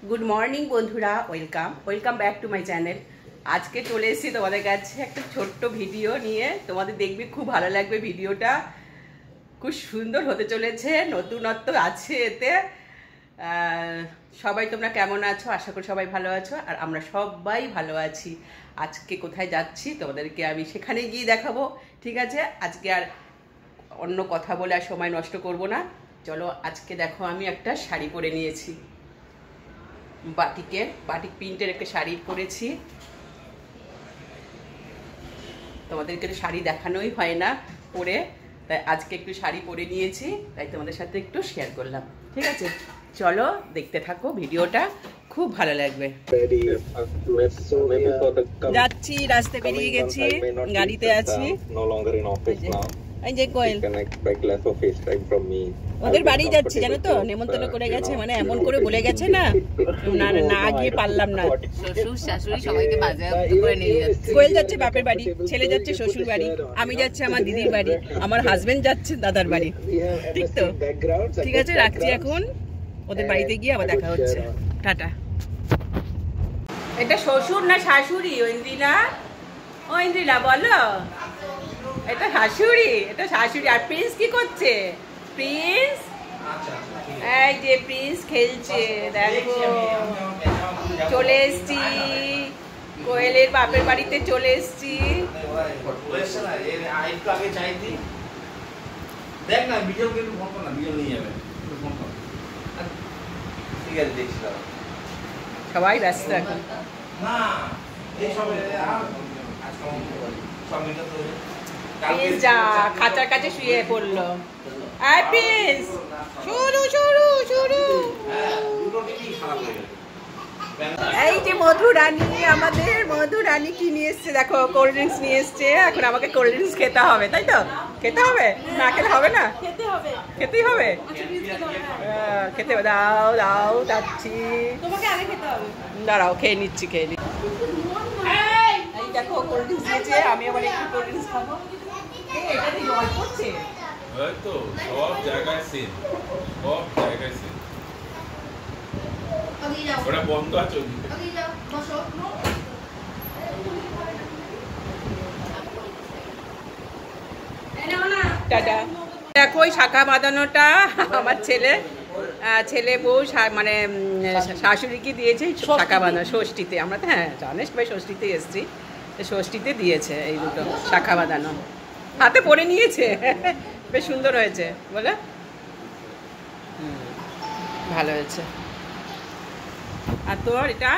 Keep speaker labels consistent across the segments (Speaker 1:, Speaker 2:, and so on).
Speaker 1: Good morning বন্ধুরা, welcome back to my channel. আজকে চলে এসেছি তোমাদের কাছে একটা ছোট্ট ভিডিও নিয়ে। তোমাদের দেখবে খুব ভালো লাগবে। ভিডিওটা খুব সুন্দর হতে চলেছে, নতুনত্ব আছে এতে। সবাই তোমরা কেমন আছো? আশা করি সবাই ভালো আছো, আর আমরা সবাই ভালো আছি। আজকে কোথায় যাচ্ছি তোমাদেরকে আমি সেখানে গিয়ে দেখাবো, ঠিক আছে? আজকে আর অন্য কথা বলে আর সময় নষ্ট করব না। চলো, আজকে দেখো আমি একটা শাড়ি পরে নিয়েছি, বাটিক প্রিন্টের একটা শাড়ি পরেছি। তোমাদেরকে তো শাড়ি দেখানোই হয় না পরে, তাই আজকে একটু শাড়ি পরে নিয়েছি, তাই তোমাদের সাথে একটু শেয়ার করলাম, ঠিক আছে? চলো দেখতে থাকো, ভিডিওটা খুব ভালো লাগবে। যাচ্ছি, রাস্তায় বেরিয়ে গেছি, গাড়িতে আছি। ওদের বাড়ি যাচ্ছি, জানো তো, নেমন্তন্ন করে গেছে, মানে এমন করে বলে গেছে না, না গিয়ে পারলাম না।
Speaker 2: শ্বশুর শাশুড়ি সবাইকে বাজেয়াপ্ত করে নিয়ে যাচ্ছে।
Speaker 1: কোয়েল যাচ্ছে বাপের বাড়ি, ছেলে যাচ্ছে শ্বশুর বাড়ি, আমি যাচ্ছি আমার দিদির বাড়ি, আমার হাজবেন্ড যাচ্ছে দাদার বাড়ি। ঠিক তো? ঠিক আছে, রাখছি এখন। ওদের বাড়িতে গিয়ে আবার দেখা হচ্ছে। টাটা। এটা শ্বশুর না শাশুড়ি? ঐন্দ্রিলা বলো। এটা শাশুড়ি, এটা শাশুড়ি। আর প্রিন্স কি করছে? প্রিন্স, এই যে প্রিন্স খেলছে, দেখো। চলে এসছি, কোয়েলের বাপের বাড়িতে চলে এসছি। সবাই ব্যস্ত এখন। প্রিন্স যা খাঁচার কাছে শুয়ে পড়লো। প্রিন্স শুরু শুরু শুরু। এই যে মধুরানী, আমাদের মধুরানী কি নিয়ে এসছে দেখো, কোল্ড ড্রিঙ্কস নিয়ে এসছে। এখন আমাকে কোল্ড ড্রিঙ্কস খেতে হবে, তাই তো? খেতে হবে না? খেতে হবে না? খেতেই হবে। খেতে হবে, দাও দাও, যাচ্ছি। দাঁড়াও, খেয়ে নিচ্ছি। এই দেখো কোল্ড ড্রিঙ্কস দিয়েছে, আমি আবার একটু কোল্ড ড্রিঙ্কস খাবো। এটা দিয়ে জল পড়ছে।
Speaker 3: তো সব জায়গায় সেম, ওটা বন্ধ আছে।
Speaker 1: টাটা। দেখো ওই শাখা বাঁধানোটা আমার ছেলে বউ মানে শাশুড়িকে দিয়েছে শাখা বাঁধানো ষষ্ঠীতে। আমরা তো জানিস ভাই, ষষ্ঠীতে এসছি, ষষ্ঠীতে দিয়েছে এই দুটো শাখা বাঁধানো। হাতে পরে নিয়েছে, বেশ সুন্দর হয়েছে বলে। ভালো হয়েছে। আর তোর এটা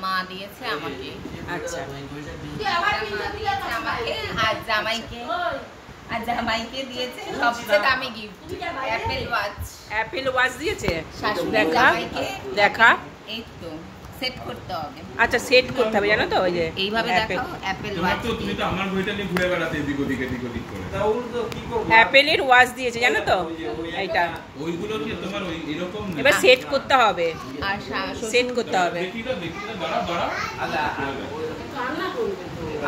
Speaker 2: মা দিয়েছে আমাকে।
Speaker 1: আচ্ছা,
Speaker 2: আর জামাইকে দিয়েছে সবচেয়ে দামি গিফট, অ্যাপেল ওয়াচ
Speaker 1: দিয়েছে।
Speaker 2: দেখা এই তো সেট করতে হবে।
Speaker 1: আচ্ছা, সেট করতে হবে, জানো তো, ওই যে
Speaker 2: এইভাবে দেখাও অ্যাপেল ওয়াচ।
Speaker 3: তুমি তো আমার বইটা নিয়ে ঘুরে বেড়াতে এদিক ওদিক করে। তাহলে তো কি করব?
Speaker 1: অ্যাপেলের ওয়াচ দিয়েছে, জানো তো, এইটা।
Speaker 3: ওইগুলো কি তোমার ওই এরকম?
Speaker 1: এবার সেট করতে হবে,
Speaker 2: আর
Speaker 1: সেট করতে হবে।
Speaker 3: দেখি দাঁড়া।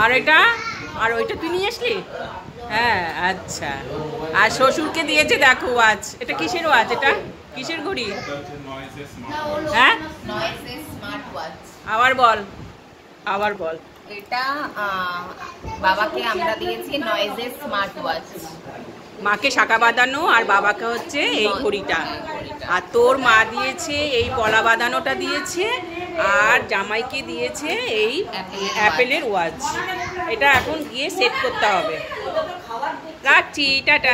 Speaker 1: আর এটা, আর ওইটা তুই নিয়ে আসলি? হ্যাঁ, আচ্ছা। আর শ্বশুরকে দিয়েছে দেখো ওয়াচ। এটা কিসের ওয়াচ? এটা কিসের ঘড়ি? হ্যাঁ,
Speaker 2: নয়েজের স্মার্ট ওয়াচ।
Speaker 1: আবার বল।
Speaker 2: এটা বাবাকে আমরা দিয়েছি নয়েজের স্মার্ট ওয়াচ।
Speaker 1: মাকে শাখা বাঁধানো, আর বাবাকে হচ্ছে এই ঘড়িটা। আর তোর মা দিয়েছে এই পলা বাঁধানোটা দিয়েছে, আর জামাইকে দিয়েছে এই অ্যাপেলের ওয়াচ। এটা এখন গিয়ে সেট করতে হবে। রাখছি, টাটা।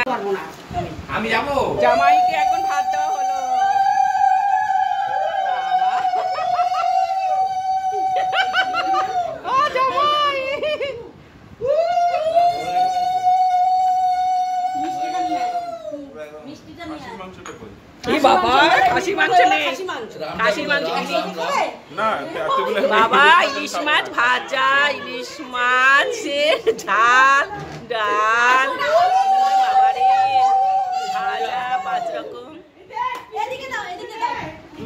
Speaker 3: আমি যাব।
Speaker 1: জামাইকে এখন ভাত দেওয়া হলো। জামাই বাবা, খাসির মাংস নেই। খাসির মাংস
Speaker 3: না,
Speaker 1: বাবা, ইলিশ মাছ ভাজা, ইলিশ মাছের ঝাল, ডাল, ভাজা 5 রকম,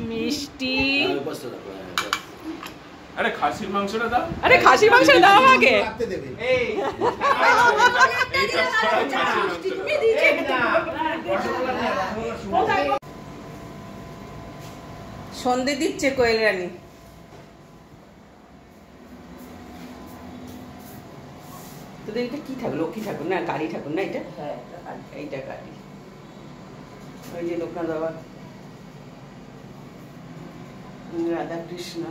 Speaker 1: মিষ্টি।
Speaker 3: আরে খাসির মাংসটা দাও।
Speaker 1: আরে খাসির মাংস দাও আমাকে। সন্ধে দিচ্ছে কোয়েল রানী। তোদের এটা কি ঠাকুর? লক্ষ্মী ঠাকুর না কালী ঠাকুর না এটা?
Speaker 4: হ্যাঁ
Speaker 1: এইটা কালী। ওই যে লোকনাথ বাবা, রাধা কৃষ্ণ।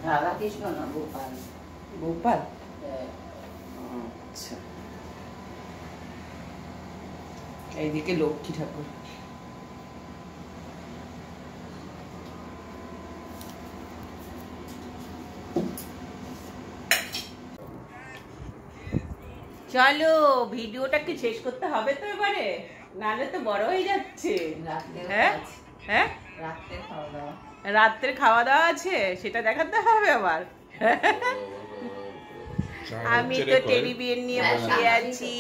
Speaker 4: রাধাকৃষ্ণ না গোপাল।
Speaker 1: গোপাল,
Speaker 4: হ্যাঁ।
Speaker 1: আচ্ছা। এইদিকে লক্ষ্মী ঠাকুর। চলো ভিডিওটাকে শেষ করতে হবে তো এবারে, নাহলে তো বড় হয়ে যাচ্ছে।
Speaker 4: রাত্রের
Speaker 1: হ্যাঁ
Speaker 4: কাজ।
Speaker 1: হ্যাঁ,
Speaker 4: রাত্রের খাওয়া দাওয়া।
Speaker 1: রাত্রের খাওয়া দাওয়া আছে, সেটা দেখাতে হবে আবার। আমি তো টেডি বিয়ার নিয়ে বসে আছি,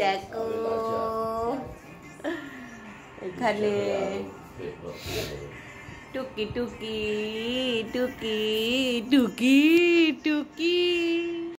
Speaker 1: দেখো এখানে টুকি টুকি টুকি টুকি টুকি।